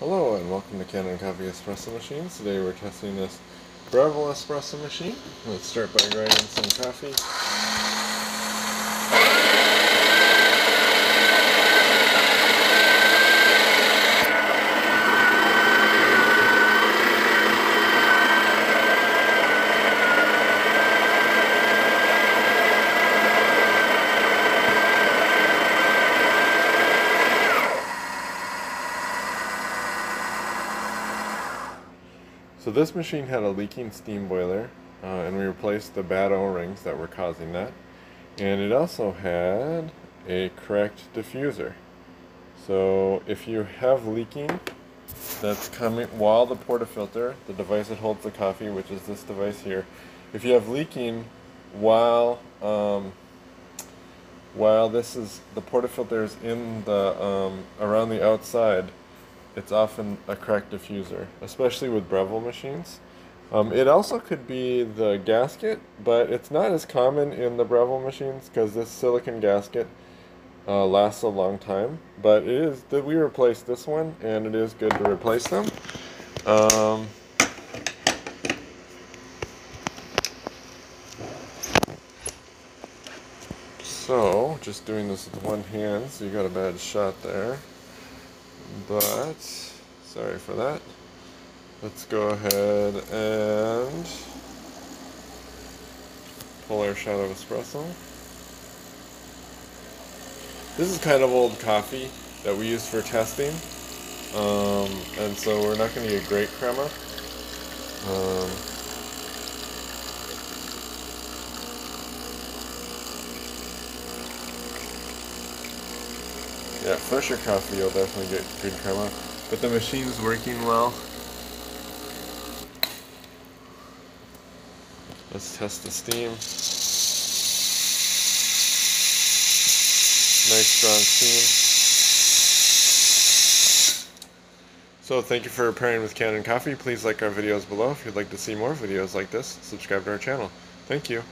Hello and welcome to Canon Coffee Espresso Machines. Today we're testing this Breville Espresso machine. Let's start by grinding some coffee. So this machine had a leaking steam boiler, and we replaced the bad O-rings that were causing that. And it also had a cracked diffuser. So if you have leaking that's coming while the portafilter, the device that holds the coffee, which is this device here, if you have leaking while this is the portafilter is in the around the outside, it's often a cracked diffuser, especially with Breville machines. It also could be the gasket, but it's not as common in the Breville machines because this silicon gasket lasts a long time. But it is that we replaced this one, and it is good to replace them. So, just doing this with one hand, so you got a bad shot there. But, sorry for that. Let's go ahead and pull our shot of espresso. This is kind of old coffee that we use for testing, and so we're not going to get great crema. Yeah, fresher coffee you'll definitely get good crema, but the machine's working well. Let's test the steam. Nice strong steam. So thank you for pairing with Canon Coffee. Please like our videos below. If you'd like to see more videos like this, subscribe to our channel. Thank you.